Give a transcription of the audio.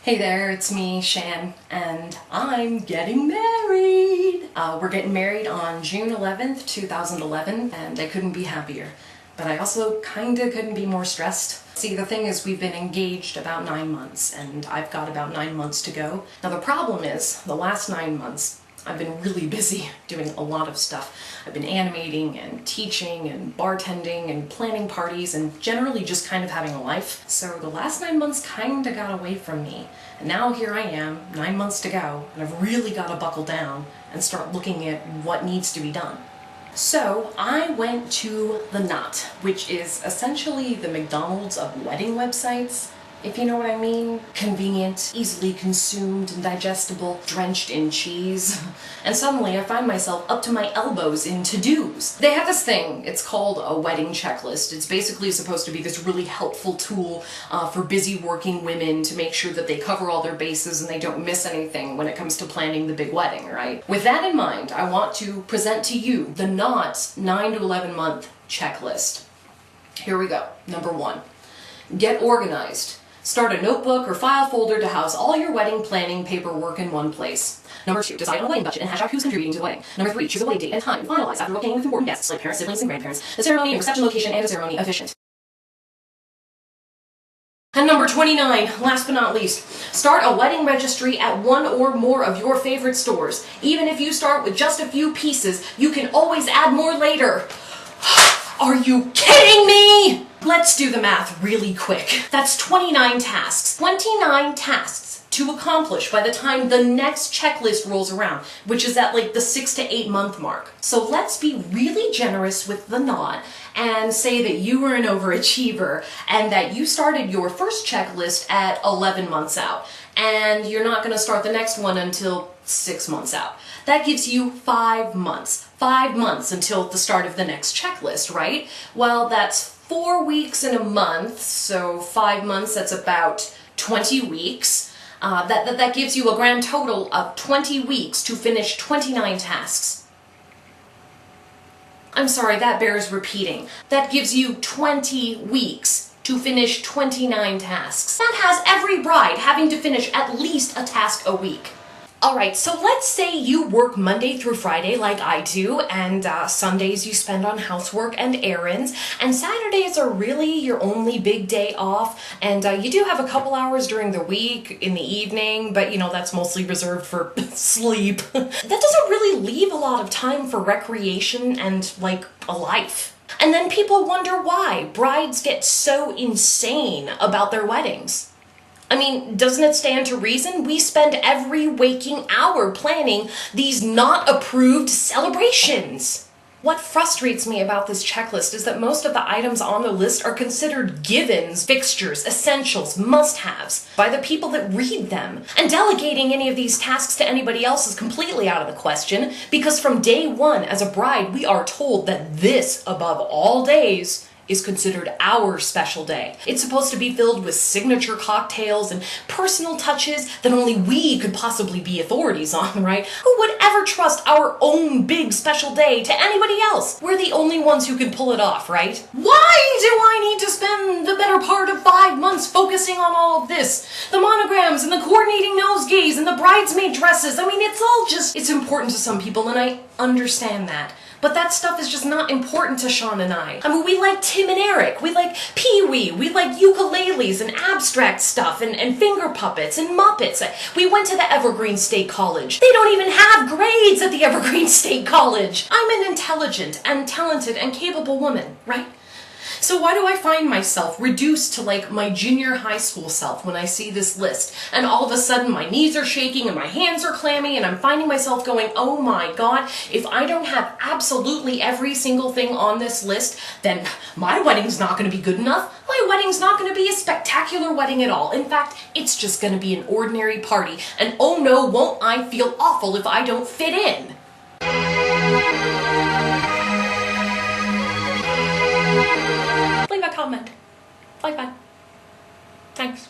Hey there, it's me, Shan, and I'm getting married! We're getting married on June 11th, 2011, and I couldn't be happier. But I also kinda couldn't be more stressed. See, the thing is, we've been engaged about 9 months, and I've got about 9 months to go. Now the problem is, the last 9 months, I've been really busy doing a lot of stuff. I've been animating and teaching and bartending and planning parties and generally just kind of having a life. So the last 9 months kinda got away from me. And now here I am, 9 months to go, and I've really got to buckle down and start looking at what needs to be done. So I went to The Knot, which is essentially the McDonald's of wedding websites, if you know what I mean. Convenient, easily consumed and digestible, drenched in cheese. And suddenly I find myself up to my elbows in to-dos. They have this thing, it's called a wedding checklist. It's basically supposed to be this really helpful tool for busy working women to make sure that they cover all their bases and they don't miss anything when it comes to planning the big wedding, right? With that in mind, I want to present to you The Knot's 9 to 11 month checklist. Here we go. Number 1, get organized. Start a notebook or file folder to house all your wedding planning paperwork in one place. Number 2, decide on a wedding budget and hash out who's contributing to the wedding. Number 3, choose a wedding date and time. Finalize after booking with important guests like parents, siblings, and grandparents. The ceremony and reception location and the ceremony efficient. And number 29, last but not least, start a wedding registry at one or more of your favorite stores. Even if you start with just a few pieces, you can always add more later. Are you kidding me? Let's do the math really quick. That's 29 tasks. 29 tasks to accomplish by the time the next checklist rolls around, which is at like the 6 to 8 month mark. So let's be really generous with The Knot and say that you were an overachiever and that you started your first checklist at 11 months out and you're not going to start the next one until 6 months out. That gives you 5 months. 5 months until the start of the next checklist, right? Well, that's 4 weeks in a month, so 5 months, that's about 20 weeks. That gives you a grand total of 20 weeks to finish 29 tasks. I'm sorry, that bears repeating. That gives you 20 weeks to finish 29 tasks. That has every bride having to finish at least a task a week. Alright, so let's say you work Monday through Friday like I do, and Sundays you spend on housework and errands, and Saturdays are really your only big day off, and you do have a couple hours during the week, in the evening, but you know, that's mostly reserved for sleep. That doesn't really leave a lot of time for recreation and, like, a life. And then people wonder why brides get so insane about their weddings. I mean, doesn't it stand to reason? We spend every waking hour planning these not approved celebrations. What frustrates me about this checklist is that most of the items on the list are considered givens, fixtures, essentials, must-haves by the people that read them. And delegating any of these tasks to anybody else is completely out of the question because from day one as a bride, we are told that this, above all days, is considered our special day. It's supposed to be filled with signature cocktails and personal touches that only we could possibly be authorities on, right? Who would ever trust our own big special day to anybody else? We're the only ones who can pull it off, right? Why do I need to spend the better part of 5 months focusing on all of this? The monograms and the coordinating nosegays and the bridesmaid dresses. I mean, it's all just, it's important to some people and I understand that. But that stuff is just not important to Sean and I. I mean, we like Tim and Eric, we like Pee-wee, we like ukuleles and abstract stuff and finger puppets and Muppets. We went to the Evergreen State College. They don't even have grades at the Evergreen State College. I'm an intelligent and talented and capable woman, right? So why do I find myself reduced to like my junior high school self when I see this list and all of a sudden my knees are shaking and my hands are clammy and I'm finding myself going, oh my God, if I don't have absolutely every single thing on this list, then my wedding's not going to be good enough. My wedding's not going to be a spectacular wedding at all. In fact, it's just going to be an ordinary party. And oh no, won't I feel awful if I don't fit in. Leave a comment. Bye bye. Thanks.